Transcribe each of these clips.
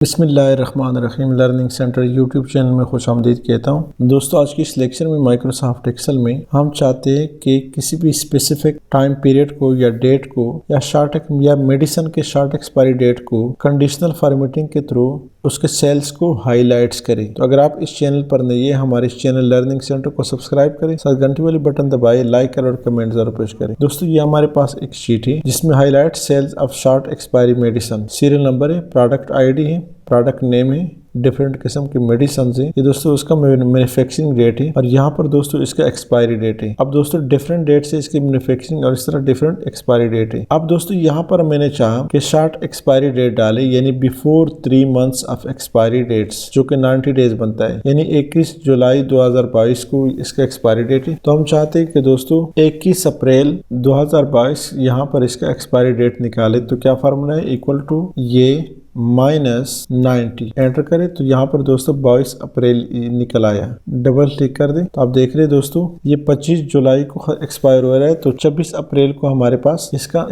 बिस्मिल्लाहिर्रहमानिर्रहीम learning centre YouTube channel में खुशामदीद कहता हूँ। दोस्तों, आज की इस लेक्चर में माइक्रोसॉफ्ट एक्सेल में हम चाहते हैं कि किसी भी स्पेसिफिक टाइम पीरियड को या डेट को या मेडिसिन के शॉर्ट एक्सपायरी डेट को कंडीशनल फॉर्मेटिंग के थ्रू उसके सेल्स को हाईलाइट्स करें। तो अगर आप इस चैनल पर नए हैं, हमारे इस चैनल लर्निंग सेंटर को सब्सक्राइब करें, साथ घंटी वाली बटन दबाएं, लाइक करें और कमेंट जरूर पेश करें। दोस्तों, ये हमारे पास एक शीट है जिसमें highlight cells of short expiry medicine, serial number है, प्रोडक्ट आईडी है, प्रोडक्ट नेम है, डिफरेंट किस्म की मेडिसिन है। ये दोस्तों उसका मैन्युफैक्चरिंग डेट है और यहाँ पर दोस्तों इसका एक्सपायरी डेट है। अब दोस्तों डिफरेंट डेट से इसकी मैन्युफैक्चरिंग और इस तरह डिफरेंट एक्सपायरी डेट है। अब दोस्तों यहाँ पर मैंने चाहा कि शॉर्ट एक्सपायरी डेट डाले, यानी before 3 months of expiry dates, जो कि 90 डेज बनता है, यानी 21 जुलाई 2022 को इसका एक्सपायरी डेट है। तो हम चाहते हैं कि दोस्तों 21 अप्रैल 2022 यहाँ पर इसका एक्सपायरी डेट निकाले। तो क्या फार्मूला है, इक्वल टू ये -90 एंटर करें। तो यहाँ पर दोस्तों 22 अप्रैल निकल आया। डबल क्लिक कर दें तो आप देख रहे हैं दोस्तों ये 25 जुलाई को एक्सपायर हो रहा है। तो 26 अप्रैल को हमारे पास इसका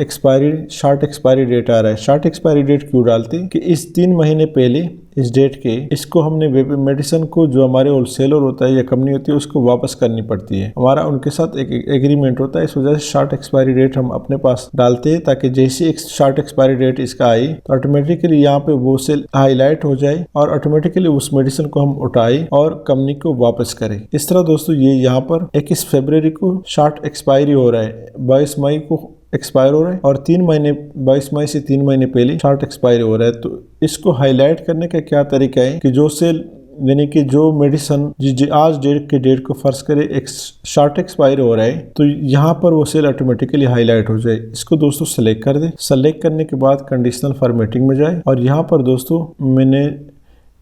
शॉर्ट एक्सपायरी डेट आ रहा है। शॉर्ट एक्सपायरी डेट क्यों डालते हैं कि इस 3 महीने पहले इस डेट के इसको हमने मेडिसिन को, जो हमारे होलसेलर होता है या कंपनी होती है, उसको वापस करनी पड़ती है। हमारा उनके साथ एक एग्रीमेंट होता है। इस वजह से शॉर्ट एक्सपायरी डेट हम अपने पास डालते हैं ताकि जैसे एक शॉर्ट एक्सपायरी डेट इसका आई तो ऑटोमेटिकली यहाँ पे वो सेल हाईलाइट हो जाए और ऑटोमेटिकली उस मेडिसिन को हम उठाए और कंपनी को वापस करें। इस तरह दोस्तों ये यहाँ पर 21 फरवरी को शॉर्ट एक्सपायरी हो रहा है, 22 मई को एक्सपायर हो रहा है और 22 मई से 3 महीने पहले शॉर्ट एक्सपायरी हो रहा है। तो इसको हाईलाइट करने का क्या तरीका है कि जो सेल, यानी कि जो मेडिसिन आज डेट के डेट को फर्ज करे एक शॉर्ट एक्सपायरी हो रहा है, तो यहाँ पर वो सेल ऑटोमेटिकली हाईलाइट हो जाए। इसको दोस्तों सेलेक्ट कर दे। सेलेक्ट करने के बाद कंडीशनल फॉर्मेटिंग में जाए और यहाँ पर दोस्तों मैंने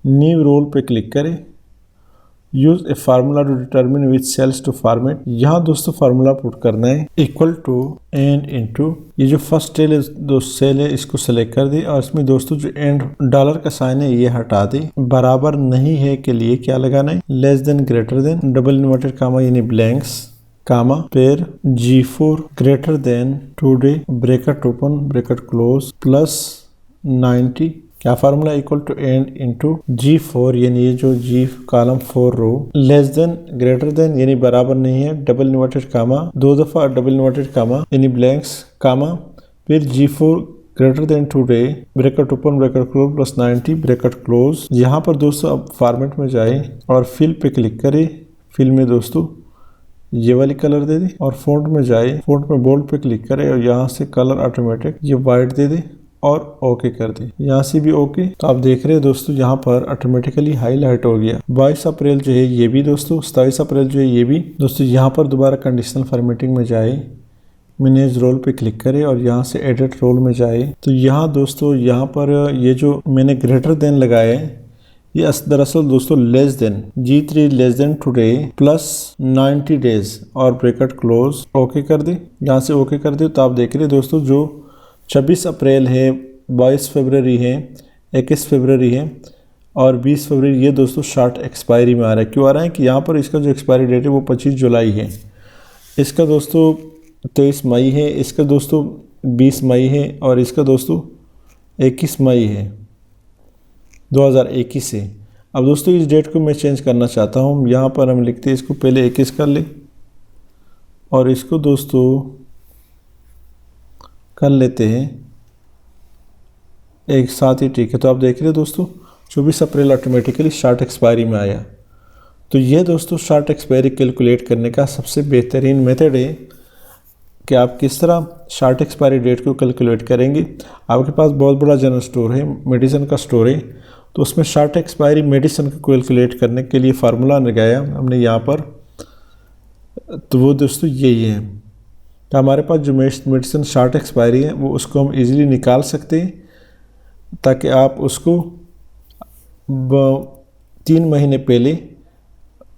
न्यू रोल पे क्लिक करें। Use a formula to determine which cells to format. यहाँ दोस्तों फार्मूला पुट करना है, इक्वल टू एंड इनटू, ये जो फर्स्ट सेल है इसको सेलेक्ट कर दी और इसमें दोस्तों जो एंड डॉलर का साइन है ये हटा दे। बराबर नहीं है के लिए क्या लगाना है, less than greater than, double inverted comma यानी ब्लैंक्स, कामा, फिर G4 greater than today, bracket open bracket close, plus 90। क्या formula, equal to and into G4 यानी ये जो G column 4 row, less than greater than यानी बराबर नहीं है, डबल इन्वर्टेड कामा, 2 दफा डबल इन्वर्टेड कामा यानी ब्लैंक्स, कामा, फिर G4 greater than today, bracket open bracket close, plus 90 bracket close. यहाँ पर दोस्तों अब फॉर्मेट में जाए और फिल पे क्लिक करें। फिल में दोस्तों ये वाली कलर दे दे और फॉन्ट में जाए, फॉन्ट में बोल्ड पे क्लिक करें और यहाँ से कलर ऑटोमेटिक ये वाइट दे दे और ओके कर दी। यहाँ से भी ओके। तो आप देख रहे हैं दोस्तों यहाँ पर ऑटोमेटिकली हाईलाइट हो गया। 22 अप्रैल जो है ये भी दोस्तों, 27 अप्रैल जो है ये भी दोस्तों। यहाँ पर दोबारा कंडीशनल फॉर्मेटिंग में जाए, मैनेज रोल पे क्लिक करें और यहाँ से एडिट रोल में जाए। तो यहाँ दोस्तों यहाँ पर ये जो मैंने ग्रेटर देन लगाया है ये दरअसल दोस्तों less than, G3 less than today plus 90 days और ब्रैकेट क्लोज, ओके कर दे। यहाँ से ओके कर दे तो आप देख रहे हैं दोस्तों जो 26 अप्रैल है, 22 फरवरी है, 21 फरवरी है और 20 फरवरी, ये दोस्तों शॉर्ट एक्सपायरी में आ रहा है। क्यों आ रहा है कि यहाँ पर इसका जो एक्सपायरी डेट है वो 25 जुलाई है, इसका दोस्तों 23 मई है, इसका दोस्तों 20 मई है और इसका दोस्तों 21 मई है 2021 से। अब दोस्तों इस डेट को मैं चेंज करना चाहता हूँ। यहाँ पर हम लिखते हैं इसको पहले 21 कर ले और इसको दोस्तों कर लेते हैं एक साथ ही, ठीक है। तो आप देख रहे हैं दोस्तों 24 अप्रैल ऑटोमेटिकली शॉर्ट एक्सपायरी में आया। तो ये दोस्तों शॉर्ट एक्सपायरी कैलकुलेट करने का सबसे बेहतरीन मेथड है कि आप किस तरह शॉर्ट एक्सपायरी डेट को कैलकुलेट करेंगे। आपके पास बहुत बड़ा जनरल स्टोर है, मेडिसिन का स्टोर है, तो उसमें शॉर्ट एक्सपायरी मेडिसिन को कैलकुलेट करने के लिए फार्मूला लगाया हमने यहाँ पर। तो वो दोस्तों यही है। तो हमारे पास जो मेडिसिन शॉर्ट एक्सपायरी है वो उसको हम इजीली निकाल सकते हैं ताकि आप उसको 3 महीने पहले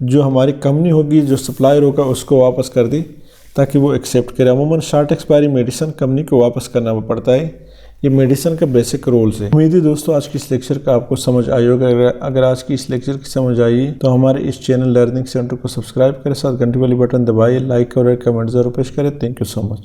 जो हमारी कंपनी होगी, जो सप्लायर होगा, उसको वापस कर दें ताकि वो एक्सेप्ट करे। अमूमन शॉर्ट एक्सपायरी मेडिसिन कंपनी को वापस करना पड़ता है। ये मेडिसिन का बेसिक रूल्स है। उम्मीद है दोस्तों आज की इस लेक्चर का आपको समझ आई होगा। अगर आज की इस लेक्चर की समझ आई तो हमारे इस चैनल लर्निंग सेंटर को सब्सक्राइब करें, साथ घंटी वाली बटन दबाइए, लाइक और कमेंट जरूर पेश करें। Thank you so much.